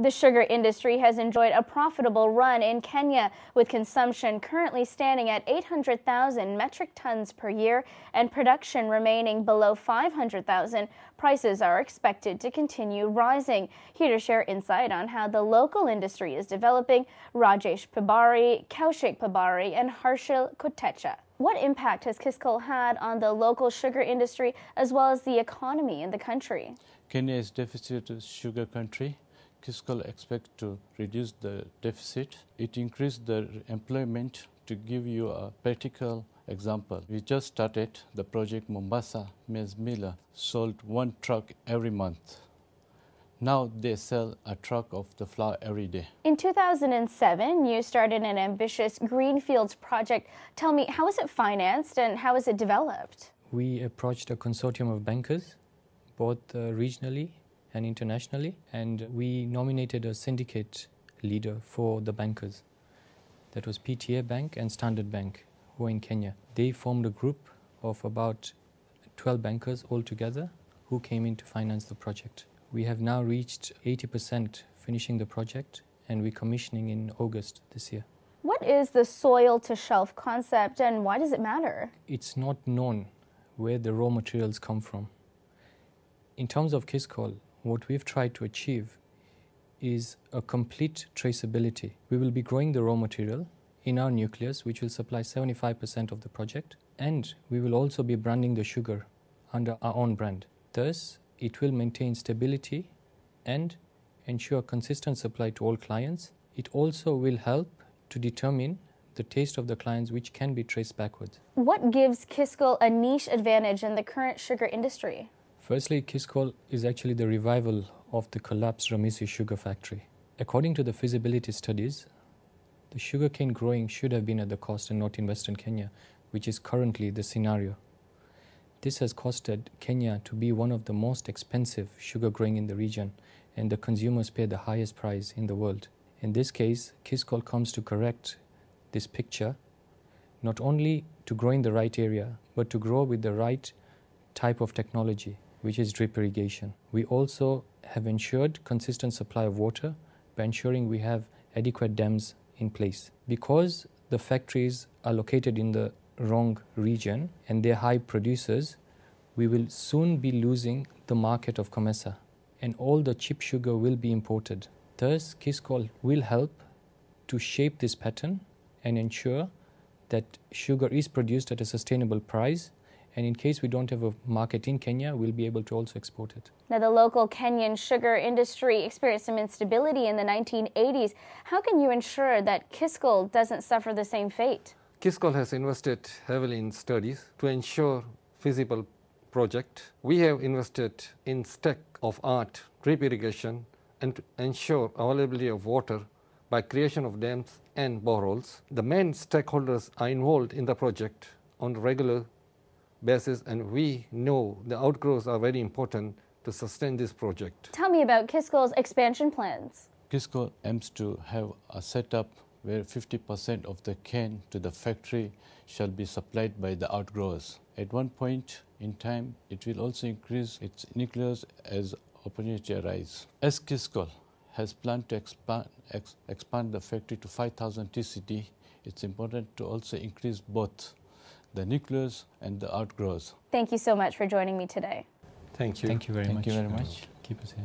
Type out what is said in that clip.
The sugar industry has enjoyed a profitable run in Kenya, with consumption currently standing at 800,000 metric tons per year and production remaining below 500,000. Prices are expected to continue rising. Here to share insight on how the local industry is developing, Rajesh Pabari, Kaushik Pabari, and Harshil Kotecha. What impact has KISCOL had on the local sugar industry as well as the economy in the country? Kenya is a deficit sugar country. KISCOL expects to reduce the deficit. It increased the employment. To give you a practical example, we just started the project Mombasa Maize Miller, sold 1 truck every month. Now they sell a truck of the flour every day. In 2007, you started an ambitious Greenfields project. Tell me, how is it financed and how is it developed? We approached a consortium of bankers, both regionally and internationally, and we nominated a syndicate leader for the bankers. That was PTA Bank and Standard Bank, who are in Kenya. They formed a group of about 12 bankers altogether who came in to finance the project. We have now reached 80% finishing the project, and we're commissioning in August this year. What is the soil to shelf concept and why does it matter? It's not known where the raw materials come from. In terms of KISCOL, what we've tried to achieve is a complete traceability. We will be growing the raw material in our nucleus, which will supply 75% of the project, and we will also be branding the sugar under our own brand. Thus, it will maintain stability and ensure consistent supply to all clients. It also will help to determine the taste of the clients, which can be traced backwards. What gives KISCOL a niche advantage in the current sugar industry? Firstly, KISCOL is actually the revival of the collapsed Ramisi sugar factory. According to the feasibility studies, the sugarcane growing should have been at the coast and not in Western Kenya, which is currently the scenario. This has costed Kenya to be one of the most expensive sugar growing in the region, and the consumers pay the highest price in the world. In this case, KISCOL comes to correct this picture, not only to grow in the right area, but to grow with the right type of technology, which is drip irrigation. We also have ensured consistent supply of water by ensuring we have adequate dams in place. Because the factories are located in the wrong region and they're high producers, we will soon be losing the market of Comesa, and all the cheap sugar will be imported. Thus, KISCOL will help to shape this pattern and ensure that sugar is produced at a sustainable price, and in case we don't have a market in Kenya, we'll be able to also export it. Now, the local Kenyan sugar industry experienced some instability in the 1980s. How can you ensure that KISCOL doesn't suffer the same fate? KISCOL has invested heavily in studies to ensure feasible project. We have invested in state-of-art drip irrigation and to ensure availability of water by creation of dams and boreholes. The main stakeholders are involved in the project on a regular basis, and we know the outgrowths are very important to sustain this project. Tell me about KISCOL's expansion plans. KISCOL aims to have a setup where 50% of the cane to the factory shall be supplied by the outgrowers. At one point in time, it will also increase its nucleus as opportunity arise. As KISCOL has planned to expand the factory to 5,000 TCD, it's important to also increase both the nucleus and the outgrowers. Thank you so much for joining me today. Thank you. Thank you very much. Thank you very much. Keep us here.